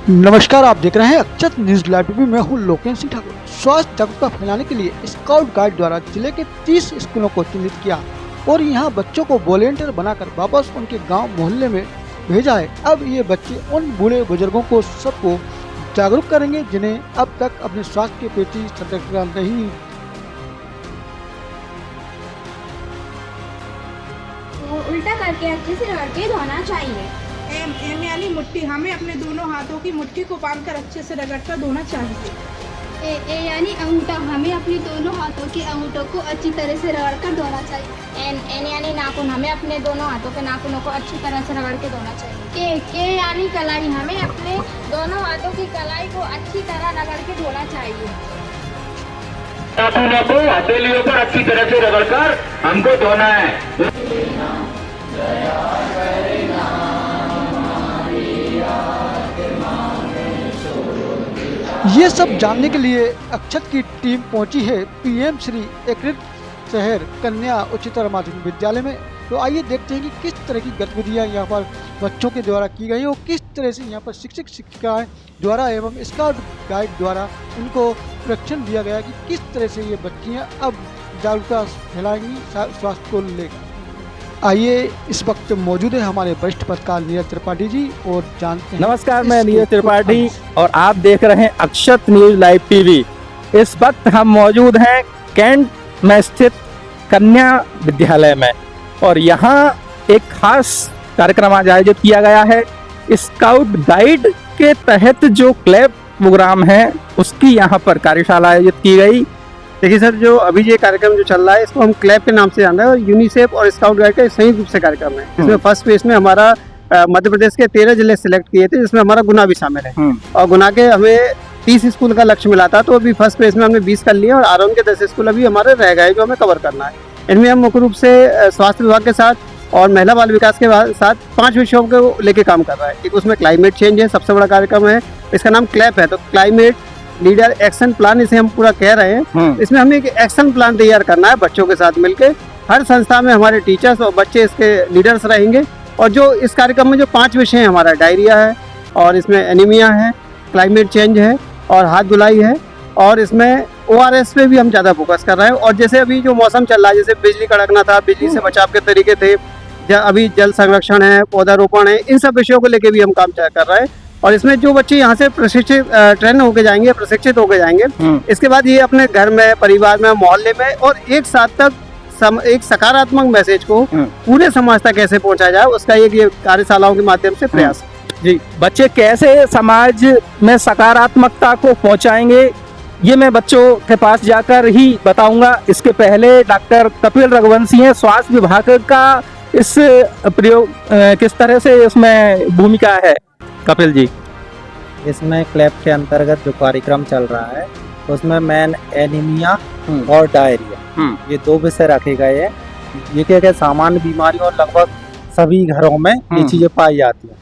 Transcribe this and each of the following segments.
नमस्कार, आप देख रहे हैं अक्षत न्यूज लाइव टीवी। मैं हूं लोकेश सिंह ठाकुर। स्वास्थ्य जागरूकता फैलाने के लिए स्काउट गाइड द्वारा जिले के 30 स्कूलों को चिन्हित किया और यहां बच्चों को वॉलेंटियर बनाकर वापस उनके गांव मोहल्ले में भेजा है। अब ये बच्चे उन बूढ़े बुजुर्गों को सबको जागरूक करेंगे जिन्हें अब तक अपने स्वास्थ्य के प्रति सतर्कता नहीं। उल्टा करके अच्छे से रगड़ के धोना चाहिए। एम यानी मुट्ठी, हमें अपने दोनों हाथों की मुट्ठी को बांधकर अच्छे से रगड़कर धोना चाहिए। ए यानी अंगूठा, हमें अपने दोनों हाथों के अंगूठों को अच्छी तरह से रगड़कर धोना चाहिए। एन यानी नाखून, हमें अपने दोनों हाथों के नाखूनों को अच्छी तरह से रगड़ के धोना चाहिए। के यानी कलाई, हमें अपने दोनों हाथों की कलाई को अच्छी तरह रगड़ के धोना चाहिए। नाखूनों को हथेलियों पर अच्छी तरह से रगड़कर हमको धोना है। ये सब जानने के लिए अक्षत की टीम पहुंची है पीएम श्री एकीकृत शहर कन्या उच्चतर माध्यमिक विद्यालय में। तो आइए देखते हैं कि किस तरह की गतिविधियां यहाँ पर बच्चों के द्वारा की गई और किस तरह से यहाँ पर शिक्षक शिक्षिकाएं द्वारा एवं स्काउट गाइड द्वारा उनको प्रशिक्षण दिया गया कि किस तरह से ये बच्चियाँ अब जागरूकता फैलाएंगी स्वास्थ्य को लेकर। आइए, इस वक्त मौजूद है हमारे वरिष्ठ पत्रकार नीरज त्रिपाठी जी और जानते हैं। नमस्कार, मैं नीरज त्रिपाठी और आप देख रहे हैं अक्षत न्यूज लाइव टीवी। इस वक्त हम मौजूद हैं कैंट में स्थित कन्या विद्यालय में और यहाँ एक खास कार्यक्रम आज आयोजित किया गया है। स्काउट गाइड के तहत जो क्लैप प्रोग्राम है उसकी यहाँ पर कार्यशाला आयोजित की गई। देखिए सर, जो अभी ये कार्यक्रम जो चल रहा है इसको हम क्लैप के नाम से जान रहे हैं और यूनिसेफ और स्काउट गाइड का संयुक्त रूप से कार्यक्रम है। इसमें फर्स्ट फेज में हमारा मध्य प्रदेश के 13 जिले सिलेक्ट किए थे, जिसमें हमारा गुना भी शामिल है और गुना के हमें 30 स्कूल का लक्ष्य मिला था। तो अभी फर्स्ट फेज में हमने 20 कर लिया और आरोन के 10 स्कूल अभी हमारे रह गए जो हमें कवर करना है। इनमें हम मुख्य रूप से स्वास्थ्य विभाग के साथ और महिला बाल विकास के साथ 5 विषयों को लेके काम कर रहा है। एक उसमें क्लाइमेट चेंज है, सबसे बड़ा कार्यक्रम है, इसका नाम क्लैप है। तो क्लाइमेट लीडर एक्शन प्लान इसे हम पूरा कह रहे हैं। इसमें हमें एक एक्शन प्लान तैयार करना है बच्चों के साथ मिलकर। हर संस्था में हमारे टीचर्स और बच्चे इसके लीडर्स रहेंगे और जो इस कार्यक्रम में जो 5 विषय हैं, हमारा डायरिया है और इसमें एनीमिया है, क्लाइमेट चेंज है और हाथ धुलाई है और इसमें ORS पे भी हम ज़्यादा फोकस कर रहे हैं। और जैसे अभी जो मौसम चल रहा है, जैसे बिजली कड़कना था, बिजली से बचाव के तरीके थे, अभी जल संरक्षण है, पौधारोपण है, इन सब विषयों को लेकर भी हम काम कर रहे हैं। और इसमें जो बच्चे यहाँ से प्रशिक्षित ट्रेन होके जाएंगे, प्रशिक्षित होके जाएंगे, इसके बाद ये अपने घर में, परिवार में, मोहल्ले में और एक साथ तक एक सकारात्मक मैसेज को पूरे समाज तक कैसे पहुँचाया जाए उसका एक ये कार्यशालाओं के माध्यम से प्रयास। जी, बच्चे कैसे समाज में सकारात्मकता को पहुंचाएंगे ये मैं बच्चों के पास जाकर ही बताऊंगा। इसके पहले डॉक्टर कपिल रघुवंशी हैं, स्वास्थ्य विभाग का इस प्रयोग किस तरह से इसमें भूमिका है कपिल जी? इसमें क्लैप के अंतर्गत जो कार्यक्रम चल रहा है उसमें मेन एनीमिया और डायरिया, ये 2 विषय रखे गए हैं। ये क्या सामान्य बीमारी और लगभग सभी घरों में ये चीजें पाई जाती हैं।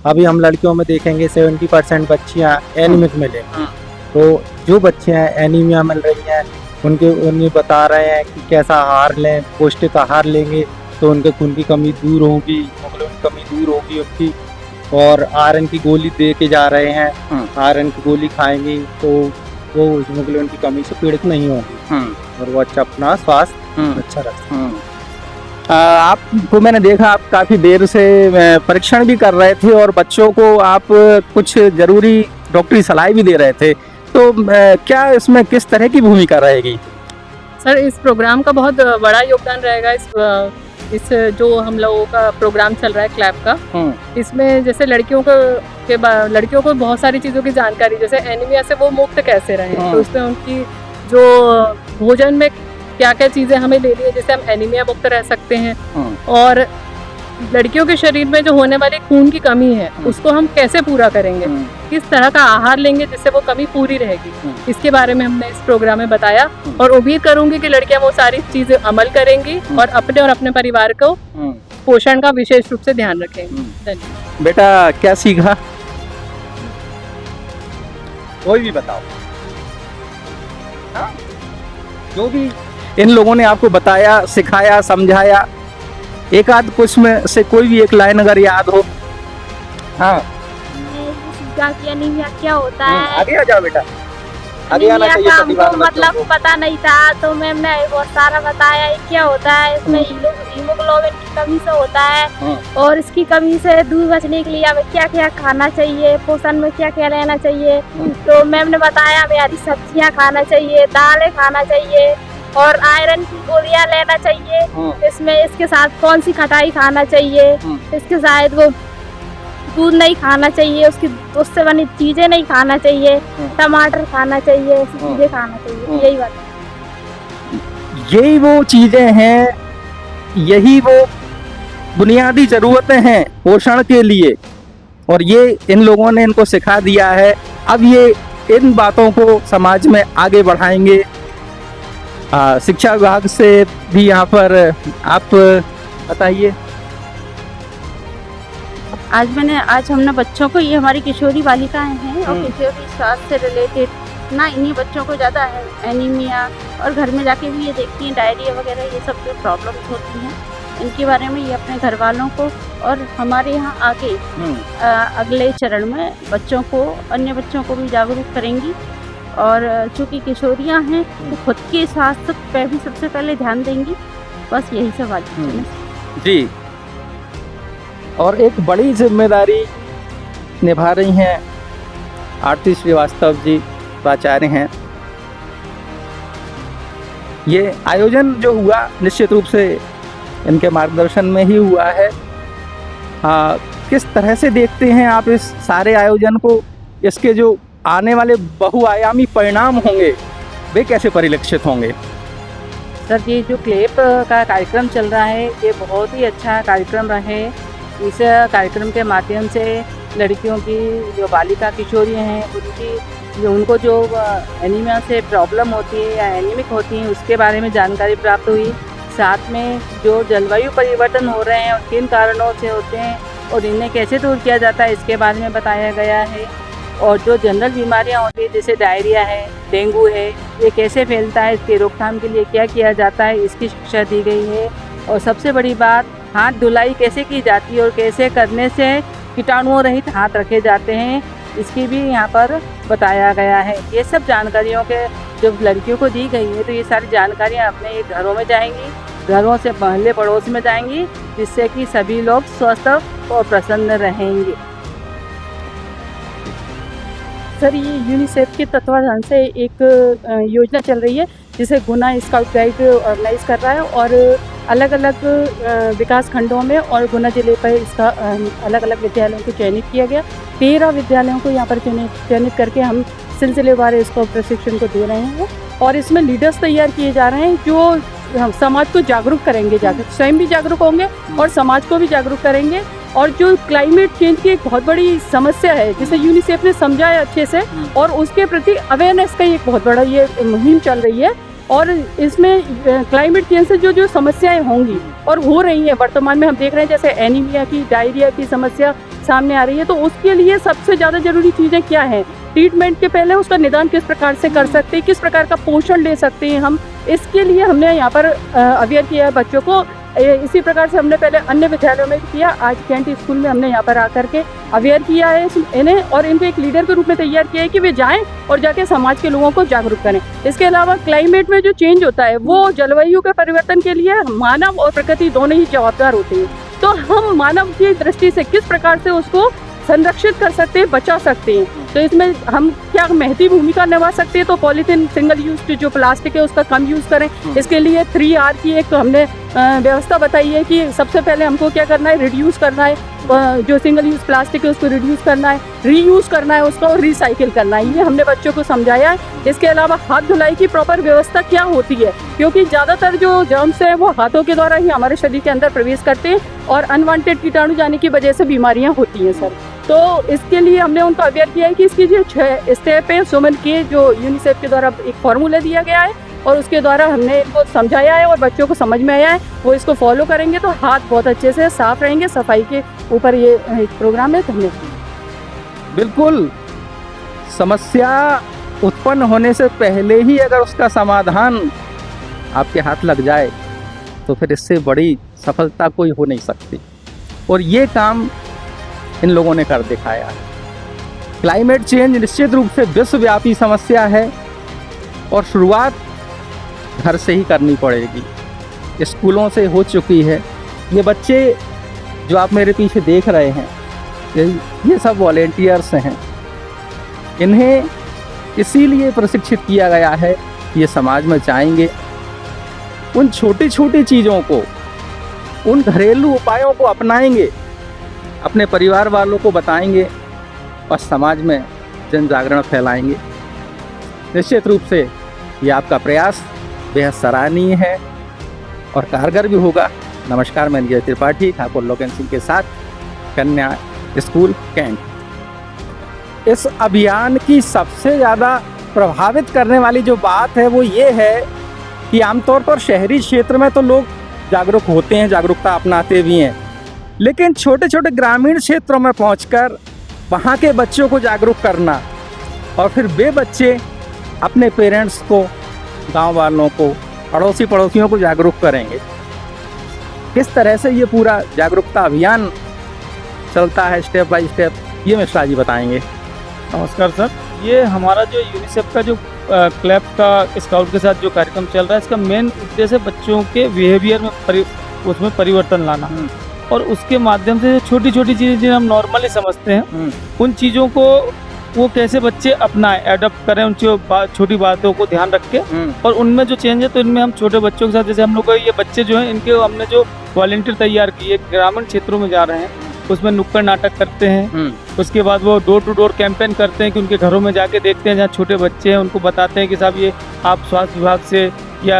अभी हम लड़कियों में देखेंगे 70% बच्चियां एनीमिक मिलेंगी। तो जो बच्चियां एनीमिया मिल रही हैं उन्हें बता रहे हैं कि कैसा आहार लें, पौष्टिक आहार लेंगे तो उनके खून की कमी दूर होगी, हीमोग्लोबिन की कमी दूर होगी उनकी। और आयरन की गोली दे के जा रहे हैं, आयरन की गोली खाएंगी तो वो हीमोग्लोबिन की कमी से पीड़ित नहीं होगी और वो अच्छा अपना स्वास्थ्य अच्छा रख। आपको मैंने देखा आप काफी देर से परीक्षण भी कर रहे थे और बच्चों को आप कुछ जरूरी डॉक्टरी सलाह भी दे रहे थे। तो क्या इसमें किस तरह की भूमिका रहेगी? सर, इस प्रोग्राम का बहुत बड़ा योगदान रहेगा। इस जो हम लोगों का प्रोग्राम चल रहा है क्लैप का, इसमें जैसे लड़कियों को बहुत सारी चीज़ों की जानकारी, जैसे एनीमिया से वो मुक्त कैसे रहें, तो उसमें उनकी जो भोजन में क्या क्या चीज़ें हमें लेनी है जिससे हम एनीमिया मुक्त रह सकते हैं, और लड़कियों के शरीर में जो होने वाली खून की कमी है उसको हम कैसे पूरा करेंगे, किस तरह का आहार लेंगे जिससे वो कमी पूरी रहेगी, इसके बारे में हमने इस प्रोग्राम में बताया। और उम्मीद करूंगी कि लड़कियां वो सारी चीजें अमल करेंगी और अपने परिवार को पोषण का विशेष रूप से ध्यान रखेंगे। बेटा क्या सीखा? कोई भी बताओ। जो भी इन लोगों ने आपको बताया, सिखाया, समझाया, एक आध कुछ में से कोई भी एक लाइन अगर याद हो। हाँ, क्या कि एनीमिया क्या होता है। आगे आ जाओ बेटा, आगे आना एनीमिया चाहिए का प्रतिभान हमको बच्चों मतलब को। पता नहीं था, तो मैम ने बहुत सारा बताया ये क्या होता है। इसमें हीमोग्लोबिन की कमी से होता है, और इसकी कमी से दूर बचने के लिए हमें क्या क्या खाना चाहिए, पोषण में क्या क्या लेना चाहिए। तो मैम ने बताया हमें हरी सब्जियां खाना चाहिए, दालें खाना चाहिए, और आयरन की गोलियां लेना चाहिए। इसमें इसके साथ कौन सी खटाई खाना चाहिए, इसके साथ वो दूध नहीं खाना चाहिए, उससे बनी चीजें नहीं खाना चाहिए, टमाटर खाना चाहिए, ऐसी चीजें खाना चाहिए। यही बात, यही वो चीजें हैं, यही वो बुनियादी जरूरतें हैं पोषण के लिए, और ये इन लोगों ने इनको सिखा दिया है। अब ये इन बातों को समाज में आगे बढ़ाएंगे। शिक्षा विभाग से भी यहाँ पर आप बताइए। आज हमने बच्चों को, ये हमारी किशोरी बालिकाएं हैं, और किशोरी स्वास्थ्य से रिलेटेड ना इन्हीं बच्चों को ज़्यादा एनीमिया, और घर में जाके भी ये देखती हैं डायरिया वगैरह, ये सब जो प्रॉब्लम्स होती हैं, इनके बारे में ये अपने घर वालों को और हमारे यहाँ आके अगले चरण में बच्चों को, अन्य बच्चों को भी जागरूक करेंगी। और चूँकि किशोरियाँ हैं तो खुद के स्वास्थ्य पे भी सबसे पहले ध्यान देंगी। बस यही सब आज जी। और एक बड़ी जिम्मेदारी निभा रही हैं आरती श्रीवास्तव जी, प्राचार्य हैं। ये आयोजन जो हुआ निश्चित रूप से इनके मार्गदर्शन में ही हुआ है। किस तरह से देखते हैं आप इस सारे आयोजन को? इसके जो आने वाले बहुआयामी परिणाम होंगे वे कैसे परिलक्षित होंगे? सर, ये जो क्लेप का कार्यक्रम चल रहा है ये बहुत ही अच्छा कार्यक्रम रहे। इस कार्यक्रम के माध्यम से लड़कियों की, जो बालिका किशोरी हैं, उनको जो एनीमिया से प्रॉब्लम होती है या एनीमिक होती हैं उसके बारे में जानकारी प्राप्त हुई। साथ में जो जलवायु परिवर्तन हो रहे हैं और किन कारणों से होते हैं और इन्हें कैसे दूर किया जाता है इसके बारे में बताया गया है। और जो जनरल बीमारियां होती है जैसे डायरिया है, डेंगू है, ये कैसे फैलता है, इसके रोकथाम के लिए क्या किया जाता है, इसकी शिक्षा दी गई है। और सबसे बड़ी बात, हाथ धुलाई कैसे की जाती है और कैसे करने से कीटाणुओं रहित हाथ रखे जाते हैं, इसकी भी यहाँ पर बताया गया है। ये सब जानकारियों के जब लड़कियों को दी गई है तो ये सारी जानकारियाँ अपने घरों में जाएंगी, घरों से मोहल्ले पड़ोस में जाएंगी, जिससे कि सभी लोग स्वस्थ और प्रसन्न रहेंगे। सर, ये यूनिसेफ के तत्वाधान से एक योजना चल रही है जिसे गुना स्काउट गाइड ऑर्गेनाइज कर रहा है, और अलग अलग विकास खंडों में और गुना जिले पर इसका अलग अलग विद्यालयों को चयनित किया गया। 13 विद्यालयों को यहाँ पर चयनित करके हम सिलसिलेवार इसको प्रशिक्षण को दे रहे हैं, और इसमें लीडर्स तैयार किए जा रहे हैं जो हम समाज को जागरूक करेंगे, स्वयं भी जागरूक होंगे और समाज को भी जागरूक करेंगे। और जो क्लाइमेट चेंज की एक बहुत बड़ी समस्या है जिसे यूनिसेफ ने समझा है अच्छे से, और उसके प्रति अवेयरनेस का एक बहुत बड़ा ये मुहिम चल रही है। और इसमें क्लाइमेट चेंज से जो समस्याएं होंगी और हो रही हैं वर्तमान में, हम देख रहे हैं जैसे एनीमिया की, डायरिया की समस्या सामने आ रही है, तो उसके लिए सबसे ज़्यादा जरूरी चीज़ें क्या हैं? ट्रीटमेंट के पहले उसका निदान किस प्रकार से कर सकते हैं, किस प्रकार का पोषण ले सकते हैं हम, इसके लिए हमने यहाँ पर अवेयर किया है बच्चों को। इसी प्रकार से हमने पहले अन्य विद्यालयों में भी किया, आज कैंट स्कूल में हमने यहाँ पर आकर के अवेयर किया है इन्हें, और इनको एक लीडर के रूप में तैयार किया है कि वे जाएं और जाके समाज के लोगों को जागरूक करें। इसके अलावा क्लाइमेट में जो चेंज होता है वो जलवायु के परिवर्तन के लिए मानव और प्रकृति दोनों ही जवाबदार होते हैं। तो हम मानव की दृष्टि से किस प्रकार से उसको संरक्षित कर सकते हैं, बचा सकते हैं, तो इसमें हम क्या महती भूमिका निभा सकते हैं। तो पॉलीथीन, सिंगल यूज जो प्लास्टिक है उसका कम यूज़ करें। इसके लिए 3R की एक हमने व्यवस्था बताई है कि सबसे पहले हमको क्या करना है, रिड्यूस करना है, जो सिंगल यूज़ प्लास्टिक है उसको रिड्यूस करना है, रीयूज़ करना है उसका, और रिसाइकिल करना है। ये हमने बच्चों को समझाया है। इसके अलावा हाथ धुलाई की प्रॉपर व्यवस्था क्या होती है, क्योंकि ज़्यादातर जो जर्म्स हैं वो हाथों के द्वारा ही हमारे शरीर के अंदर प्रवेश करते हैं और अनवांटेड कीटाणु जाने की वजह से बीमारियाँ होती हैं सर। तो इसके लिए हमने उनको अवेयर किया है कि इसकी जो 6 स्टेप है, सुमन के जो यूनिसेफ के द्वारा एक फॉर्मूला दिया गया है और उसके द्वारा हमने इनको समझाया है और बच्चों को समझ में आया है, वो इसको फॉलो करेंगे तो हाथ बहुत अच्छे से साफ रहेंगे। सफाई के ऊपर ये एक प्रोग्राम है। धन्यवाद। बिल्कुल, समस्या उत्पन्न होने से पहले ही अगर उसका समाधान आपके हाथ लग जाए तो फिर इससे बड़ी सफलता कोई हो नहीं सकती, और ये काम इन लोगों ने कर दिखाया है। क्लाइमेट चेंज निश्चित रूप से विश्वव्यापी समस्या है और शुरुआत घर से ही करनी पड़ेगी। स्कूलों से हो चुकी है। ये बच्चे जो आप मेरे पीछे देख रहे हैं, ये सब वॉलेंटियर्स हैं। इन्हें इसीलिए प्रशिक्षित किया गया है कि ये समाज में जाएंगे, उन छोटी छोटी चीज़ों को, उन घरेलू उपायों को अपनाएंगे, अपने परिवार वालों को बताएंगे और समाज में जन जागरण फैलाएंगे। निश्चित रूप से ये आपका प्रयास बेहद सराहनीय है और कारगर भी होगा। नमस्कार, मैं नीरज त्रिपाठी, ठाकुर लोकेन सिंह के साथ, कन्या स्कूल कैंट। इस अभियान की सबसे ज़्यादा प्रभावित करने वाली जो बात है वो ये है कि आमतौर पर शहरी क्षेत्र में तो लोग जागरूक होते हैं, जागरूकता अपनाते भी हैं, लेकिन छोटे छोटे ग्रामीण क्षेत्रों में पहुंचकर वहाँ के बच्चों को जागरूक करना और फिर वे बच्चे अपने पेरेंट्स को, गांव वालों को, अड़ोसी पड़ोसियों को जागरूक करेंगे। किस तरह से ये पूरा जागरूकता अभियान चलता है स्टेप बाय स्टेप, ये मिश्रा जी बताएंगे। नमस्कार सर, ये हमारा जो यूनिसेफ का जो क्लैप का स्काउट के साथ जो कार्यक्रम चल रहा है, इसका मेन उद्देश्य बच्चों के बिहेवियर में उसमें परिवर्तन लाना और उसके माध्यम से छोटी छोटी चीज़ें जिन्हें हम नॉर्मली समझते हैं, उन चीज़ों को वो कैसे बच्चे अपनाएं, एडप्ट करें, उन छोटी बातों को ध्यान रख के और उनमें जो चेंज है, तो इनमें हम छोटे बच्चों के साथ, जैसे हम लोग ये बच्चे जो हैं, इनके हमने जो वॉलंटियर तैयार किए, ग्रामीण क्षेत्रों में जा रहे हैं, उसमें नुक्कड़ नाटक करते हैं। उसके बाद वो डोर टू डोर कैंपेन करते हैं कि उनके घरों में जाके देखते हैं जहाँ छोटे बच्चे हैं, उनको बताते हैं कि साहब ये आप स्वास्थ्य विभाग से या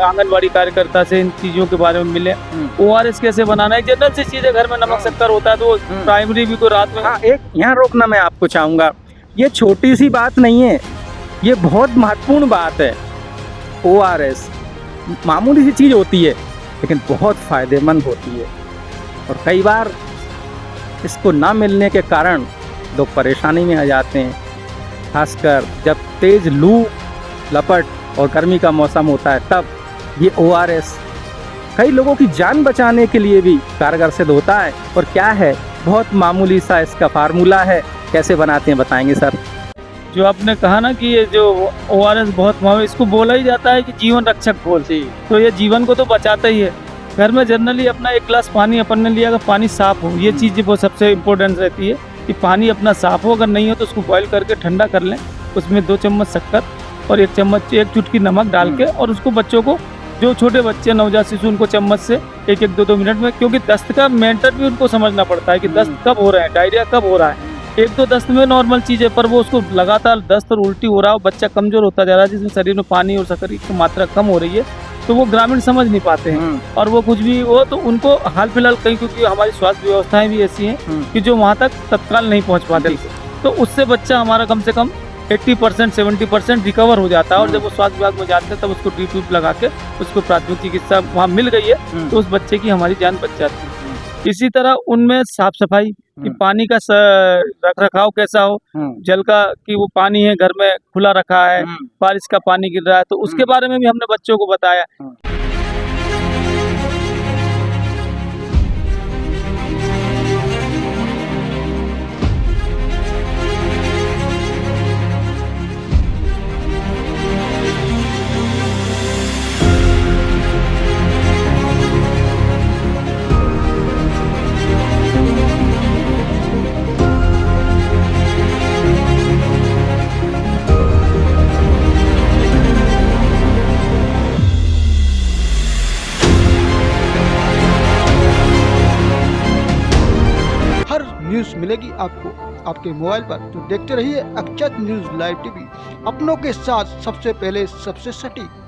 आंगनबाड़ी कार्यकर्ता से इन चीज़ों के बारे में मिले। ORS कैसे बनाना है, जनरल सी चीज़ें, घर में नमक शक्कर होता है तो प्राइमरी भी को रात में। हाँ, एक यहाँ रोकना मैं आपको चाहूँगा, ये छोटी सी बात नहीं है, ये बहुत महत्वपूर्ण बात है। ORS मामूली सी चीज़ होती है लेकिन बहुत फ़ायदेमंद होती है और कई बार इसको ना मिलने के कारण लोग परेशानी में आ जाते हैं, खासकर जब तेज़ लू लपट और गर्मी का मौसम होता है, तब ये ORS कई लोगों की जान बचाने के लिए भी कारगर सिद्ध होता है। और क्या है, बहुत मामूली सा इसका फार्मूला है, कैसे बनाते हैं बताएंगे सर। जो आपने कहा ना कि ये जो ORS बहुत मामूली, इसको बोला ही जाता है कि जीवन रक्षक घोल, तो ये जीवन को तो बचाता ही है। घर में जनरली अपना एक गिलास पानी अपन ने लिया, अगर पानी साफ़ हो, ये चीज़ वो सबसे इम्पोर्टेंट रहती है कि पानी अपना साफ़ हो, अगर नहीं हो तो उसको बॉईल करके ठंडा कर लें, उसमें 2 चम्मच शक्कर और 1 चुटकी नमक डाल के, और उसको बच्चों को, जो छोटे बच्चे नवजात शिशु, उनको चम्मच से 1-2 मिनट में, क्योंकि दस्त का मेंटर भी उनको समझना पड़ता है कि दस्त कब हो रहा है, डायरिया कब हो रहा है। 1-2 दस्त में नॉर्मल चीज़ है, पर वो उसको लगातार दस्त और उल्टी हो रहा है, बच्चा कमज़ोर होता जा रहा है, जिसमें शरीर में पानी और शक्कर की मात्रा कम हो रही है, तो वो ग्रामीण समझ नहीं पाते हैं और वो कुछ भी वो, तो उनको हाल फिलहाल कहीं, क्योंकि हमारी स्वास्थ्य व्यवस्थाएं भी ऐसी हैं कि जो वहाँ तक तत्काल नहीं पहुँच पाते, तो उससे बच्चा हमारा कम से कम 80% 70% रिकवर हो जाता है। और जब वो स्वास्थ्य विभाग में जाते हैं तब उसको ड्रिप लगा के उसको प्राथमिक चिकित्सा वहाँ मिल गई है, तो उस बच्चे की हमारी जान बच जाती है। इसी तरह उनमें साफ सफाई, कि पानी का रख रखाव कैसा हो, जल का, कि वो पानी है घर में खुला रखा है, बारिश का पानी गिर रहा है, तो उसके बारे में भी हमने बच्चों को बताया। न्यूज़ मिलेगी आपको आपके मोबाइल पर, तो देखते रहिए अक्षत न्यूज़ लाइव टीवी, अपनों के साथ सबसे पहले सबसे सटीक।